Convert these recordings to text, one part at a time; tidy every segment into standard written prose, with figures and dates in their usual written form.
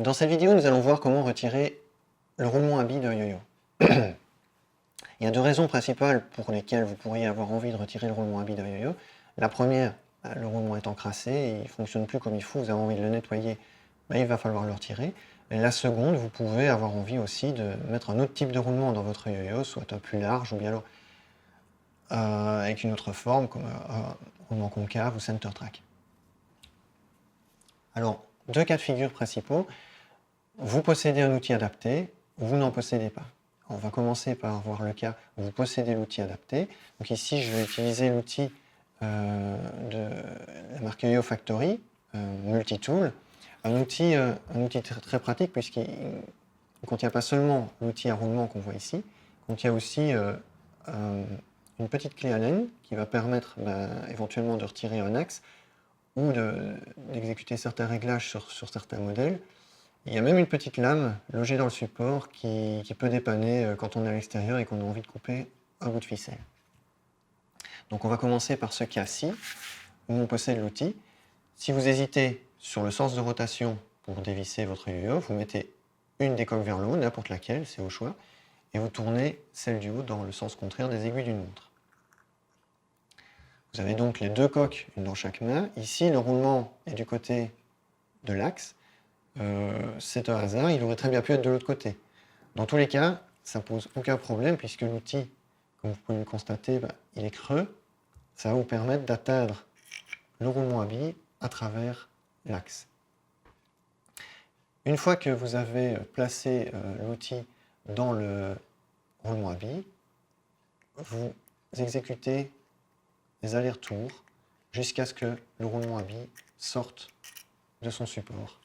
Dans cette vidéo, nous allons voir comment retirer le roulement à billes d'un yo-yo. Il y a deux raisons principales pour lesquelles vous pourriez avoir envie de retirer le roulement à billes d'un yo-yo. La première, le roulement est encrassé et il ne fonctionne plus comme il faut, vous avez envie de le nettoyer, il va falloir le retirer. Et la seconde, vous pouvez avoir envie aussi de mettre un autre type de roulement dans votre yo-yo, soit un plus large ou bien alors avec une autre forme, comme un roulement concave ou center track. Alors, deux cas de figure principaux. Vous possédez un outil adapté, vous n'en possédez pas. On va commencer par voir le cas où vous possédez l'outil adapté. Donc ici, je vais utiliser l'outil de la marque Yo-Yo Factory, Multitool. Un outil très, très pratique puisqu'il ne contient pas seulement l'outil à roulement qu'on voit ici, il contient aussi une petite clé Allen qui va permettre éventuellement de retirer un axe ou d'exécuter certains réglages sur certains modèles. Il y a même une petite lame logée dans le support qui peut dépanner quand on est à l'extérieur et qu'on a envie de couper un bout de ficelle. Donc on va commencer par ce cas-ci, où on possède l'outil. Si vous hésitez sur le sens de rotation pour dévisser votre yo-yo, vous mettez une des coques vers le haut, n'importe laquelle, c'est au choix, et vous tournez celle du haut dans le sens contraire des aiguilles d'une montre. Vous avez donc les deux coques, une dans chaque main. Ici, le roulement est du côté de l'axe. C'est un hasard, il aurait très bien pu être de l'autre côté. Dans tous les cas, ça ne pose aucun problème puisque l'outil, comme vous pouvez le constater, il est creux. Ça va vous permettre d'atteindre le roulement à billes à travers l'axe. Une fois que vous avez placé l'outil dans le roulement à billes, vous exécutez les allers-retours jusqu'à ce que le roulement à billes sorte de son support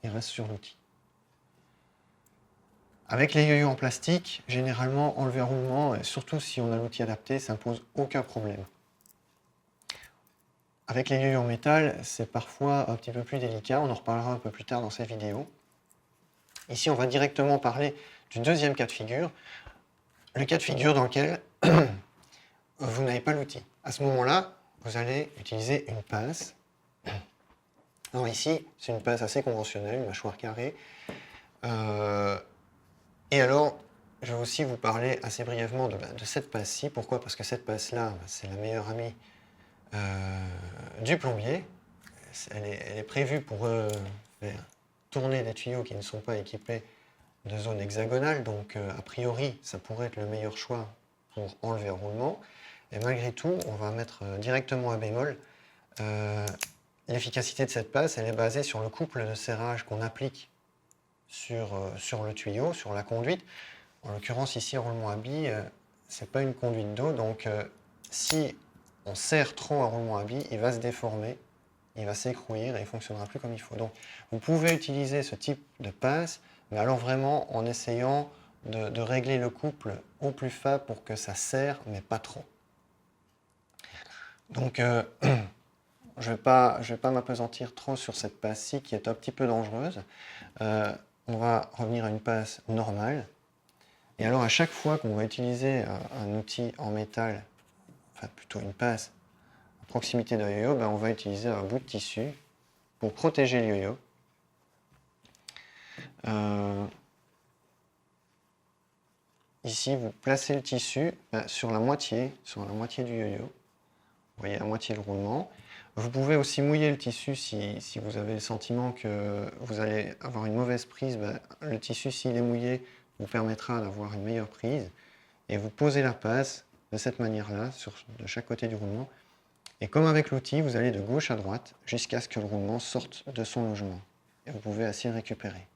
et reste sur l'outil. Avec les yo-yo en plastique, généralement enlever un roulement, surtout si on a l'outil adapté, ça ne pose aucun problème. Avec les yo-yo en métal, c'est parfois un petit peu plus délicat, on en reparlera un peu plus tard dans cette vidéo. Ici, on va directement parler du deuxième cas de figure, le cas de figure dans lequel vous n'avez pas l'outil. À ce moment-là, vous allez utiliser une pince. Alors ici, c'est une pince assez conventionnelle, une mâchoire carrée. Et alors, je vais aussi vous parler assez brièvement de cette pince-ci. Pourquoi? Parce que cette pince-là, c'est la meilleure amie du plombier. Elle est prévue pour faire tourner des tuyaux qui ne sont pas équipés de zone hexagonale. Donc, a priori, ça pourrait être le meilleur choix pour enlever un roulement. Et malgré tout, on va mettre directement un bémol. L'efficacité de cette pince, elle est basée sur le couple de serrage qu'on applique sur le tuyau, sur la conduite. En l'occurrence, ici, un roulement à billes, ce n'est pas une conduite d'eau. Donc, si on serre trop un roulement à billes, il va se déformer, il va s'écrouir et il ne fonctionnera plus comme il faut. Donc, vous pouvez utiliser ce type de pince, mais alors vraiment en essayant de régler le couple au plus faible pour que ça serre, mais pas trop. Donc, je ne vais pas m'appesantir trop sur cette pince-ci qui est un petit peu dangereuse. On va revenir à une pince normale. Et alors, à chaque fois qu'on va utiliser un outil en métal, enfin plutôt une pince, à proximité d'un yo-yo, on va utiliser un bout de tissu pour protéger le yo-yo. Ici, vous placez le tissu sur la moitié du yo-yo. Vous voyez, la moitié le roulement. Vous pouvez aussi mouiller le tissu si vous avez le sentiment que vous allez avoir une mauvaise prise. Le tissu, s'il est mouillé, vous permettra d'avoir une meilleure prise. Et vous posez la pince de cette manière-là, de chaque côté du roulement. Et comme avec l'outil, vous allez de gauche à droite jusqu'à ce que le roulement sorte de son logement. Et vous pouvez ainsi le récupérer.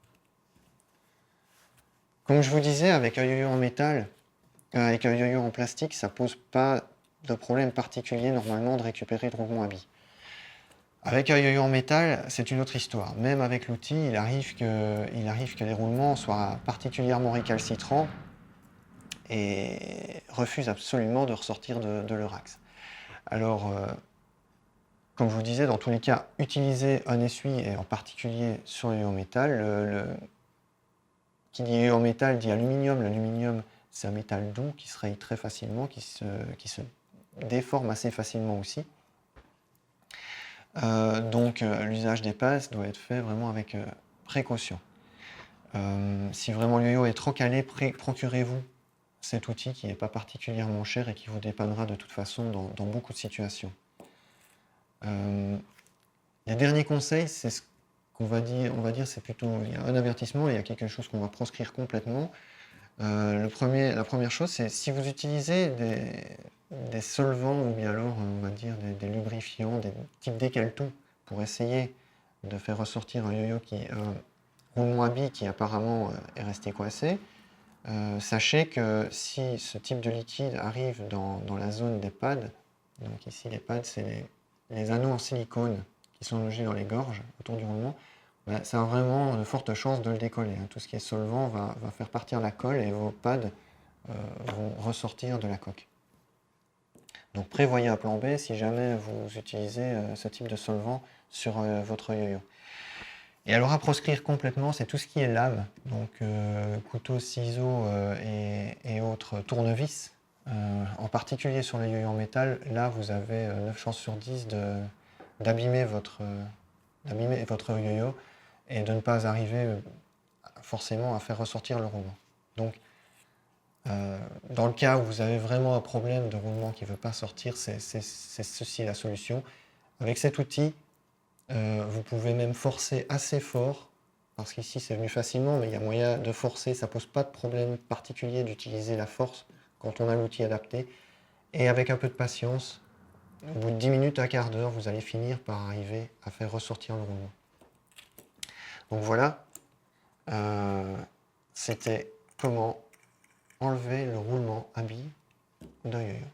Comme je vous disais, avec un yo-yo en métal, avec un yo-yo en plastique, ça ne pose pas de problème particulier normalement de récupérer le roulement à billes. Avec un yo-yo en métal, c'est une autre histoire. Même avec l'outil, il arrive que les roulements soient particulièrement récalcitrants et refusent absolument de ressortir de leur axe. Alors, comme je vous disais, dans tous les cas, utilisez un essuie, et en particulier sur le yo-yo en métal. Qui dit yo-yo en métal dit aluminium. L'aluminium, c'est un métal doux qui se raye très facilement, qui se déforme assez facilement aussi. Donc l'usage des pinces doit être fait vraiment avec précaution. Si vraiment le yo-yo est trop calé, procurez-vous cet outil qui n'est pas particulièrement cher et qui vous dépannera de toute façon dans beaucoup de situations. Les derniers conseils, c'est ce qu'on va dire, c'est plutôt, il y a un avertissement et il y a quelque chose qu'on va proscrire complètement. La première chose, c'est si vous utilisez des solvants ou bien alors, on va dire, des lubrifiants, des types décale-tout pour essayer de faire ressortir un yo-yo roulement à billes qui apparemment est resté coincé, sachez que si ce type de liquide arrive dans la zone des pads, donc ici les pads, c'est les anneaux en silicone qui sont logés dans les gorges autour du roulement, ça a vraiment de fortes chances de le décoller. Tout ce qui est solvant va faire partir la colle et vos pads vont ressortir de la coque. Donc prévoyez un plan B si jamais vous utilisez ce type de solvant sur votre yo-yo. Et alors à proscrire complètement, c'est tout ce qui est lame, donc couteau, ciseaux et autres tournevis. En particulier sur les yo-yo en métal, là vous avez 9 chances sur 10 d'abîmer votre yo-yo et de ne pas arriver forcément à faire ressortir le roulement. Donc, dans le cas où vous avez vraiment un problème de roulement qui ne veut pas sortir, c'est ceci la solution. Avec cet outil, vous pouvez même forcer assez fort, parce qu'ici c'est venu facilement, mais il y a moyen de forcer, ça ne pose pas de problème particulier d'utiliser la force quand on a l'outil adapté. Et avec un peu de patience, au bout de 10 minutes, un quart d'heure, vous allez finir par arriver à faire ressortir le roulement. Donc voilà, c'était comment enlever le roulement à billes d'un yo-yo.